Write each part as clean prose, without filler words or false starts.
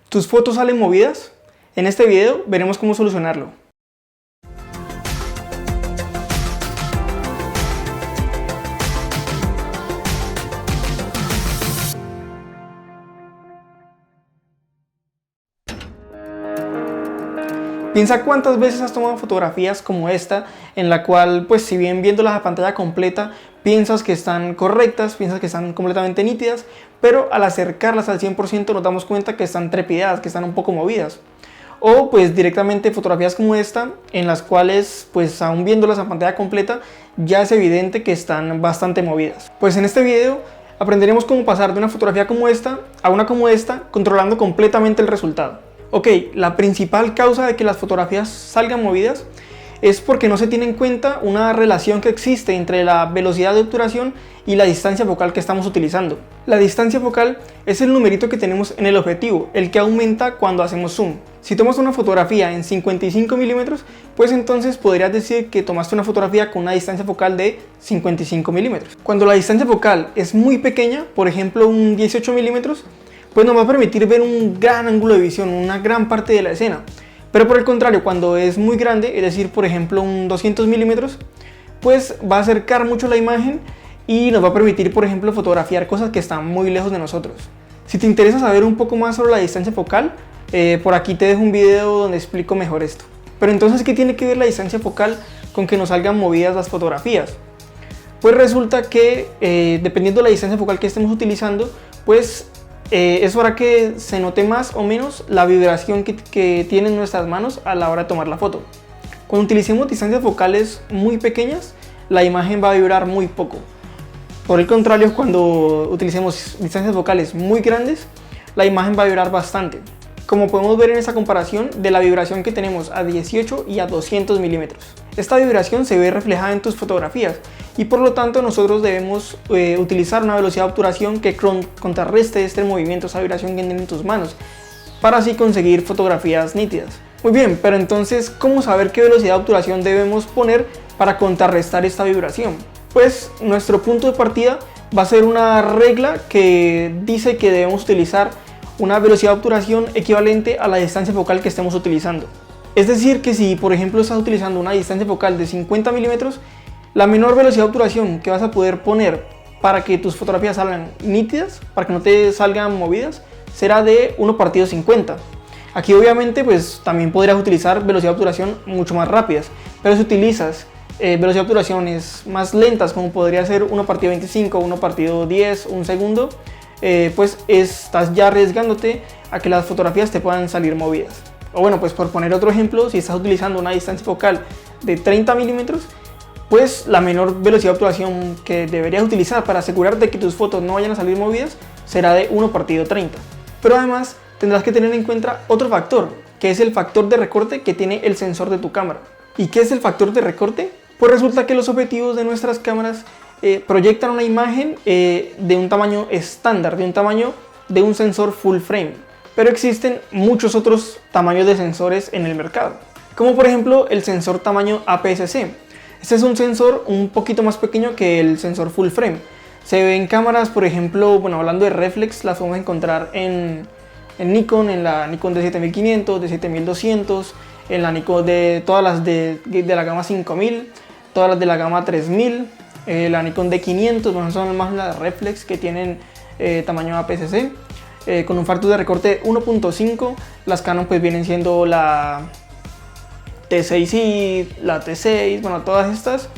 ¿Tus fotos salen movidas? En este video veremos cómo solucionarlo. Piensa cuántas veces has tomado fotografías como esta, en la cual, pues si bien viéndolas a pantalla completa, piensas que están correctas, piensas que están completamente nítidas, pero al acercarlas al 100% nos damos cuenta que están trepidadas, que están un poco movidas. O pues directamente fotografías como esta, en las cuales, pues aún viéndolas a pantalla completa, ya es evidente que están bastante movidas. Pues en este video aprenderemos cómo pasar de una fotografía como esta a una como esta, controlando completamente el resultado. Ok, la principal causa de que las fotografías salgan movidas es porque no se tiene en cuenta una relación que existe entre la velocidad de obturación y la distancia focal que estamos utilizando. La distancia focal es el numerito que tenemos en el objetivo, el que aumenta cuando hacemos zoom. Si tomas una fotografía en 55 milímetros, pues entonces podrías decir que tomaste una fotografía con una distancia focal de 55 milímetros. Cuando la distancia focal es muy pequeña, por ejemplo un 18 milímetros, pues nos va a permitir ver un gran ángulo de visión, una gran parte de la escena. Pero por el contrario, cuando es muy grande, es decir, por ejemplo un 200 milímetros, pues va a acercar mucho la imagen y nos va a permitir, por ejemplo, fotografiar cosas que están muy lejos de nosotros. Si te interesa saber un poco más sobre la distancia focal, por aquí te dejo un video donde explico mejor esto. Pero entonces, ¿qué tiene que ver la distancia focal con que nos salgan movidas las fotografías? Pues resulta que dependiendo de la distancia focal que estemos utilizando, pues eso hará que se note más o menos la vibración que tienen nuestras manos a la hora de tomar la foto. Cuando utilicemos distancias focales muy pequeñas, la imagen va a vibrar muy poco. Por el contrario, cuando utilicemos distancias focales muy grandes, la imagen va a vibrar bastante. Como podemos ver en esta comparación de la vibración que tenemos a 18 y a 200 milímetros. Esta vibración se ve reflejada en tus fotografías y por lo tanto nosotros debemos utilizar una velocidad de obturación que contrarreste este movimiento, esa vibración que tienen en tus manos, para así conseguir fotografías nítidas. Muy bien, pero entonces, ¿cómo saber qué velocidad de obturación debemos poner para contrarrestar esta vibración? Pues nuestro punto de partida va a ser una regla que dice que debemos utilizar una velocidad de obturación equivalente a la distancia focal que estemos utilizando. Es decir, que si por ejemplo estás utilizando una distancia focal de 50 milímetros, la menor velocidad de obturación que vas a poder poner para que tus fotografías salgan nítidas, para que no te salgan movidas, será de 1/50. Aquí obviamente pues también podrías utilizar velocidad de obturación mucho más rápidas, pero si utilizas velocidad de obturaciones más lentas, como podría ser 1/25, 1/10, un segundo, pues estás ya arriesgándote a que las fotografías te puedan salir movidas. O bueno, pues por poner otro ejemplo, si estás utilizando una distancia focal de 30 milímetros, pues la menor velocidad de obturación que deberías utilizar para asegurarte que tus fotos no vayan a salir movidas será de 1/30. Pero además tendrás que tener en cuenta otro factor, que es el factor de recorte que tiene el sensor de tu cámara. ¿Y qué es el factor de recorte? Pues resulta que los objetivos de nuestras cámaras proyectan una imagen de un tamaño estándar, de un tamaño de un sensor full frame. Pero existen muchos otros tamaños de sensores en el mercado, como por ejemplo el sensor tamaño APS-C. Este es un sensor un poquito más pequeño que el sensor full frame. Se ve en cámaras, por ejemplo, bueno, hablando de reflex, las podemos encontrar en Nikon, en la Nikon D7500, D7200, en la Nikon de todas las de la gama 5000, todas las de la gama 3000, la Nikon D500, bueno, son más las reflex que tienen tamaño APS-C. Con un factor de recorte 1.5, las Canon pues vienen siendo la T6i, la T6, bueno, todas estas,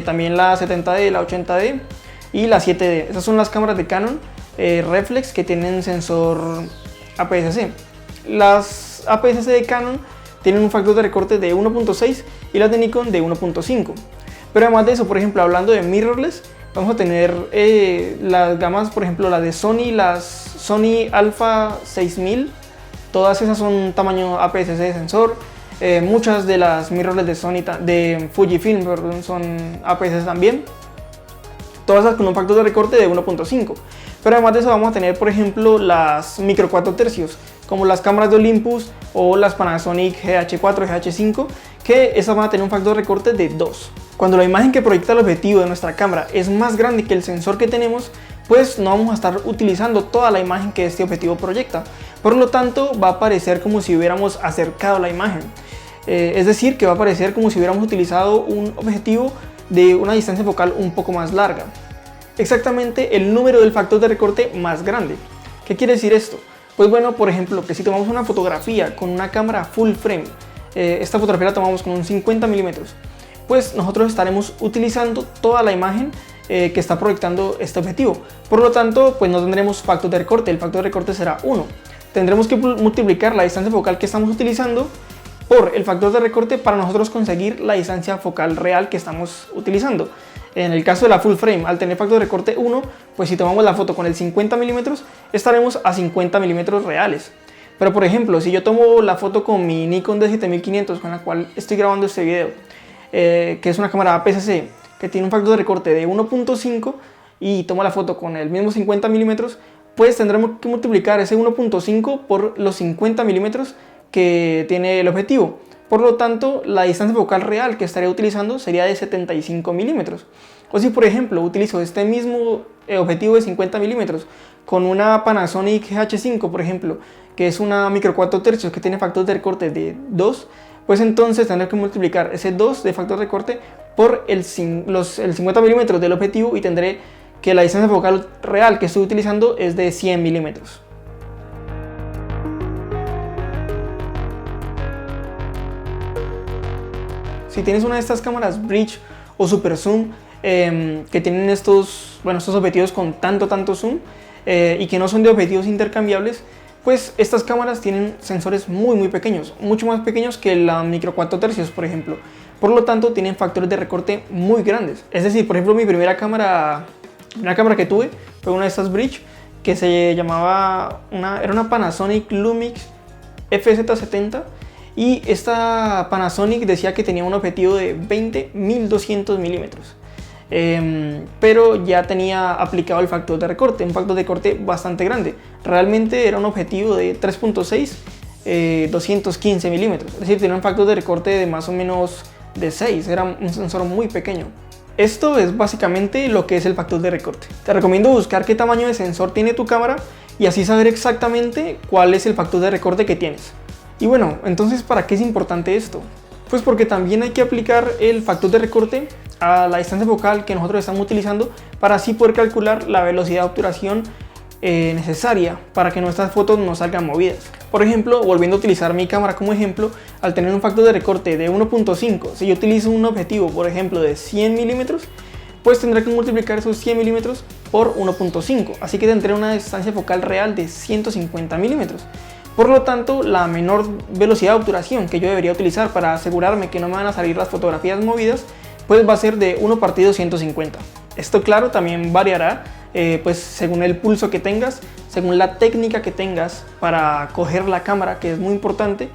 también la 70D, la 80D y la 7D. Esas son las cámaras de Canon reflex que tienen sensor APS-C. Las APS-C de Canon tienen un factor de recorte de 1.6 y las de Nikon de 1.5. Pero además de eso, por ejemplo, hablando de mirrorless, vamos a tener las gamas, por ejemplo, la de Sony, las Sony Alpha 6000, todas esas son tamaño APS-C de sensor. Muchas de las mirrorless de Sony, de Fujifilm, perdón, son APS-C también. Todas esas con un factor de recorte de 1.5. Pero además de eso vamos a tener, por ejemplo, las micro 4 tercios, como las cámaras de Olympus o las Panasonic GH4, GH5, que esas van a tener un factor de recorte de 2. Cuando la imagen que proyecta el objetivo de nuestra cámara es más grande que el sensor que tenemos, pues no vamos a estar utilizando toda la imagen que este objetivo proyecta. Por lo tanto, va a aparecer como si hubiéramos acercado la imagen. Es decir, que va a aparecer como si hubiéramos utilizado un objetivo de una distancia focal un poco más larga. Exactamente el número del factor de recorte más grande. ¿Qué quiere decir esto? Pues bueno, por ejemplo, que si tomamos una fotografía con una cámara full frame, esta fotografía la tomamos con un 50 milímetros, pues nosotros estaremos utilizando toda la imagen que está proyectando este objetivo. Por lo tanto, pues no tendremos factor de recorte, el factor de recorte será 1. Tendremos que multiplicar la distancia focal que estamos utilizando por el factor de recorte para nosotros conseguir la distancia focal real que estamos utilizando. En el caso de la full frame, al tener factor de recorte 1, pues si tomamos la foto con el 50 milímetros, estaremos a 50 milímetros reales. Pero por ejemplo, si yo tomo la foto con mi Nikon D7500, con la cual estoy grabando este video, que es una cámara APS-C, que tiene un factor de recorte de 1.5, y tomo la foto con el mismo 50 milímetros, pues tendremos que multiplicar ese 1.5 por los 50 milímetros que tiene el objetivo. Por lo tanto, la distancia focal real que estaría utilizando sería de 75 milímetros. O si por ejemplo utilizo este mismo objetivo de 50 milímetros con una Panasonic GH5, por ejemplo, que es una micro 4 tercios que tiene factor de recorte de 2, pues entonces tendré que multiplicar ese 2 de factor de recorte por el 50 milímetros del objetivo y tendré que la distancia focal real que estoy utilizando es de 100 milímetros. Si tienes una de estas cámaras bridge o super zoom que tienen estos objetivos con tanto zoom y que no son de objetivos intercambiables, pues estas cámaras tienen sensores muy pequeños, mucho más pequeños que la micro 4 tercios, por ejemplo. Por lo tanto, tienen factores de recorte muy grandes. Es decir, por ejemplo, mi primera cámara que tuve fue una de estas bridge que se llamaba era una Panasonic Lumix FZ70. Y esta Panasonic decía que tenía un objetivo de 20-1200 milímetros, pero ya tenía aplicado el factor de recorte, un factor de recorte bastante grande. Realmente era un objetivo de 3.6, 215 milímetros, es decir, tenía un factor de recorte de más o menos de 6, era un sensor muy pequeño. Esto es básicamente lo que es el factor de recorte. Te recomiendo buscar qué tamaño de sensor tiene tu cámara y así saber exactamente cuál es el factor de recorte que tienes. Y bueno, entonces ¿para qué es importante esto? Pues porque también hay que aplicar el factor de recorte a la distancia focal que nosotros estamos utilizando para así poder calcular la velocidad de obturación necesaria para que nuestras fotos no salgan movidas. Por ejemplo, volviendo a utilizar mi cámara como ejemplo, al tener un factor de recorte de 1.5, si yo utilizo un objetivo, por ejemplo, de 100 milímetros, pues tendré que multiplicar esos 100 milímetros por 1.5, así que tendré una distancia focal real de 150 milímetros. Por lo tanto, la menor velocidad de obturación que yo debería utilizar para asegurarme que no me van a salir las fotografías movidas, pues va a ser de 1 partido 150. Esto, claro, también variará pues según el pulso que tengas, según la técnica que tengas para coger la cámara, que es muy importante,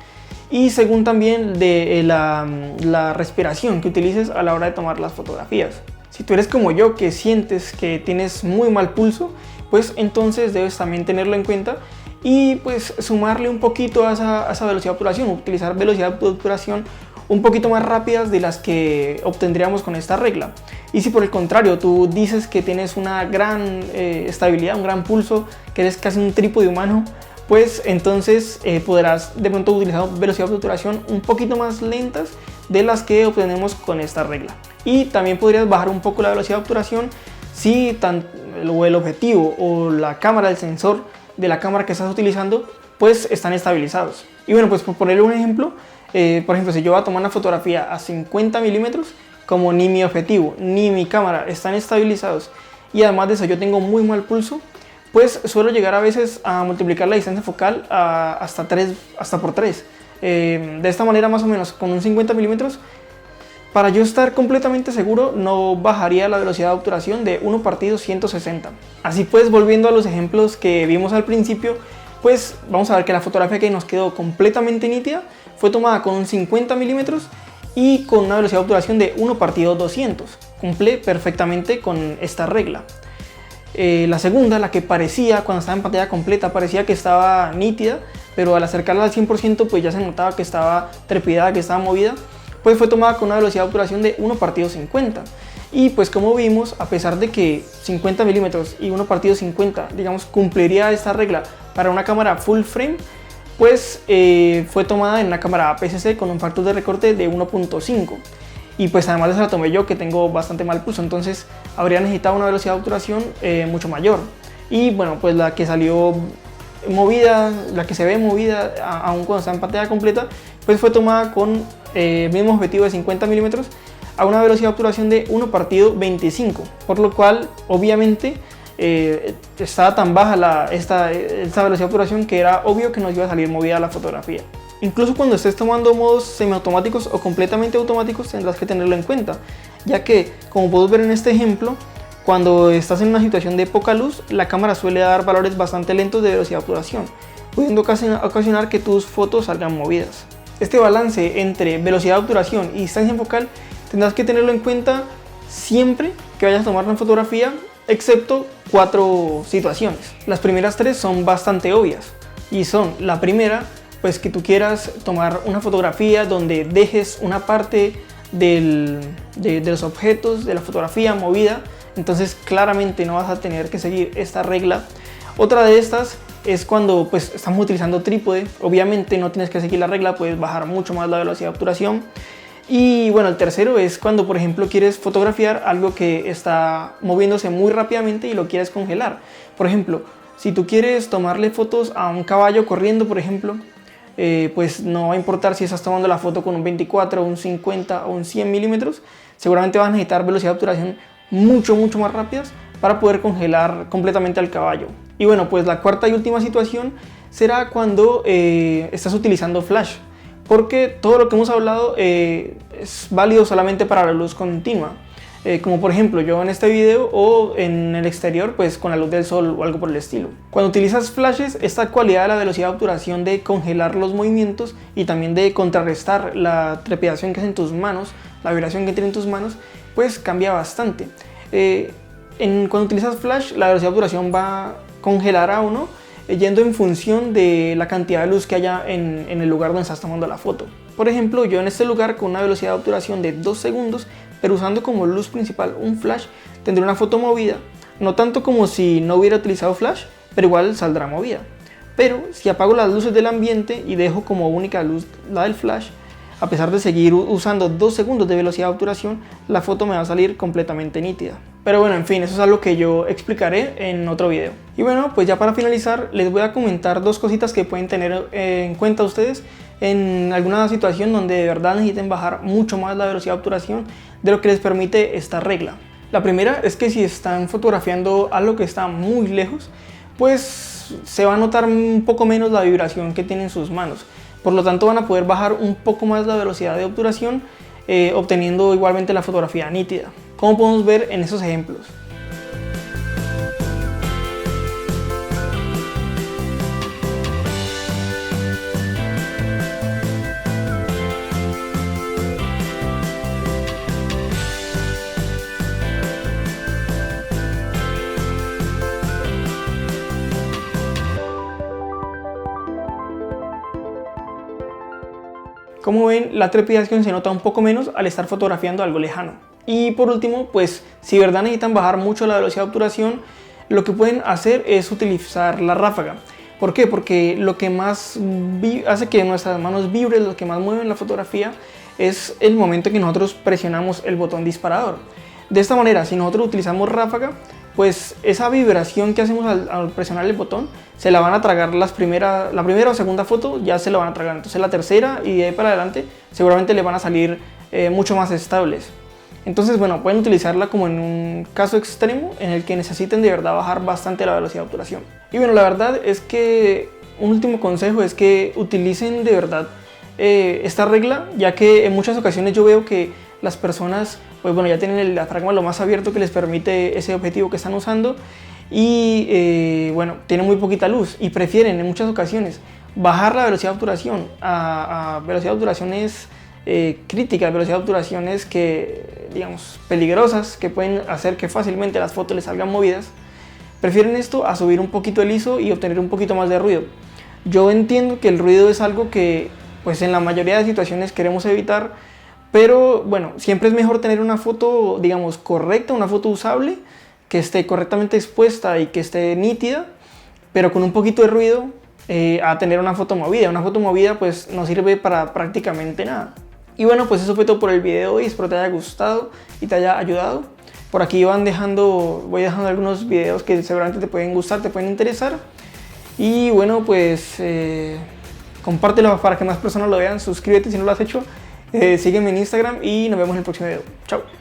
y según también de la respiración que utilices a la hora de tomar las fotografías. Si tú eres como yo, que sientes que tienes muy mal pulso, pues entonces debes también tenerlo en cuenta y pues sumarle un poquito a esa velocidad de obturación, utilizar velocidad de obturación un poquito más rápidas de las que obtendríamos con esta regla. Y si por el contrario tú dices que tienes una gran estabilidad, un gran pulso, que eres casi un trípode humano, pues entonces podrás de pronto utilizar velocidades de obturación un poquito más lentas de las que obtenemos con esta regla. Y también podrías bajar un poco la velocidad de obturación si el objetivo o la cámara, el sensor de la cámara que estás utilizando, pues están estabilizados. Y bueno, pues por ponerle un ejemplo, por ejemplo, si yo voy a tomar una fotografía a 50 milímetros, como ni mi objetivo ni mi cámara están estabilizados y además de eso yo tengo muy mal pulso, pues suelo llegar a veces a multiplicar la distancia focal hasta por 3. De esta manera, más o menos con un 50 milímetros, para yo estar completamente seguro, no bajaría la velocidad de obturación de 1 partido 160. Así pues, volviendo a los ejemplos que vimos al principio, pues vamos a ver que la fotografía que nos quedó completamente nítida fue tomada con un 50 milímetros y con una velocidad de obturación de 1 partido 200. Cumple perfectamente con esta regla. La segunda, la que parecía, cuando estaba en pantalla completa, parecía que estaba nítida, pero al acercarla al 100% pues ya se notaba que estaba trepidada, que estaba movida, pues fue tomada con una velocidad de obturación de 1 partido 50. Y pues como vimos, a pesar de que 50 milímetros y 1:50, digamos, cumpliría esta regla para una cámara full frame, pues fue tomada en una cámara APS-C con un factor de recorte de 1.5. Y pues además se la tomé yo, que tengo bastante mal pulso, entonces habría necesitado una velocidad de obturación mucho mayor. Y bueno, pues la que salió movida, la que se ve movida aún cuando está en pantalla completa, pues fue tomada con el mismo objetivo de 50 milímetros a una velocidad de obturación de 1:25, por lo cual obviamente estaba tan baja esta velocidad de obturación que era obvio que nos iba a salir movida la fotografía. Incluso cuando estés tomando modos semiautomáticos o completamente automáticos tendrás que tenerlo en cuenta, ya que, como podemos ver en este ejemplo, cuando estás en una situación de poca luz, la cámara suele dar valores bastante lentos de velocidad de obturación, pudiendo ocasionar que tus fotos salgan movidas. Este balance entre velocidad de obturación y distancia focal tendrás que tenerlo en cuenta siempre que vayas a tomar una fotografía, excepto 4 situaciones. Las primeras 3 son bastante obvias y son: la primera, pues que tú quieras tomar una fotografía donde dejes una parte de los objetos de la fotografía movida, entonces claramente no vas a tener que seguir esta regla. Otra de estas es cuando pues estamos utilizando trípode, obviamente no tienes que seguir la regla, puedes bajar mucho más la velocidad de obturación. Y bueno, el tercero es cuando por ejemplo quieres fotografiar algo que está moviéndose muy rápidamente y lo quieres congelar. Por ejemplo, si tú quieres tomarle fotos a un caballo corriendo, por ejemplo, pues no va a importar si estás tomando la foto con un 24, un 50 o un 100 milímetros, seguramente vas a necesitar velocidad de obturación mucho más rápidas para poder congelar completamente al caballo. Y bueno, pues la cuarta y última situación será cuando estás utilizando flash, porque todo lo que hemos hablado es válido solamente para la luz continua, como por ejemplo yo en este video, o en el exterior pues con la luz del sol o algo por el estilo. Cuando utilizas flashes, esta cualidad de la velocidad de obturación de congelar los movimientos y también de contrarrestar la trepidación que hace en tus manos, la vibración que tiene en tus manos, pues cambia bastante. Cuando utilizas flash, la velocidad de obturación va a congelar a uno yendo en función de la cantidad de luz que haya en el lugar donde estás tomando la foto. Por ejemplo, yo en este lugar con una velocidad de obturación de 2 segundos, pero usando como luz principal un flash, tendré una foto movida, no tanto como si no hubiera utilizado flash, pero igual saldrá movida. Pero si apago las luces del ambiente y dejo como única luz la del flash, a pesar de seguir usando 2 segundos de velocidad de obturación, la foto me va a salir completamente nítida. Pero bueno, en fin, eso es algo que yo explicaré en otro video. Y bueno, pues ya para finalizar, les voy a comentar 2 cositas que pueden tener en cuenta ustedes en alguna situación donde de verdad necesiten bajar mucho más la velocidad de obturación de lo que les permite esta regla. La primera es que si están fotografiando algo que está muy lejos, pues se va a notar un poco menos la vibración que tienen sus manos. Por lo tanto van a poder bajar un poco más la velocidad de obturación, obteniendo igualmente la fotografía nítida, como podemos ver en esos ejemplos. Como ven, la trepidación se nota un poco menos al estar fotografiando algo lejano. Y por último, pues si de verdad necesitan bajar mucho la velocidad de obturación, lo que pueden hacer es utilizar la ráfaga. ¿Por qué? Porque lo que más hace que nuestras manos vibren, lo que más mueven la fotografía, es el momento en que nosotros presionamos el botón disparador. De esta manera, si nosotros utilizamos ráfaga, pues esa vibración que hacemos al presionar el botón se la van a tragar la primera o segunda foto, ya se la van a tragar. Entonces la tercera y de ahí para adelante seguramente le van a salir mucho más estables. Entonces bueno, pueden utilizarla como en un caso extremo en el que necesiten de verdad bajar bastante la velocidad de obturación. Y bueno, la verdad es que un último consejo es que utilicen de verdad esta regla, ya que en muchas ocasiones yo veo que las personas pues bueno, ya tienen el diafragma lo más abierto que les permite ese objetivo que están usando y bueno, tienen muy poquita luz y prefieren en muchas ocasiones bajar la velocidad de obturación a velocidad de obturaciones críticas, velocidad de obturaciones que, digamos, peligrosas, que pueden hacer que fácilmente las fotos les salgan movidas. Prefieren esto a subir un poquito el ISO y obtener un poquito más de ruido. Yo entiendo que el ruido es algo que pues en la mayoría de situaciones queremos evitar, Pero bueno, siempre es mejor tener una foto, digamos, correcta, una foto usable, que esté correctamente expuesta y que esté nítida, pero con un poquito de ruido, a tener una foto movida. Una foto movida pues no sirve para prácticamente nada. Y bueno, pues eso fue todo por el video de hoy. Espero te haya gustado y te haya ayudado. Por aquí voy dejando algunos videos que seguramente te pueden gustar, te pueden interesar. Y bueno, pues compártelo para que más personas lo vean. Suscríbete si no lo has hecho. Sígueme en Instagram y nos vemos en el próximo video. Chao.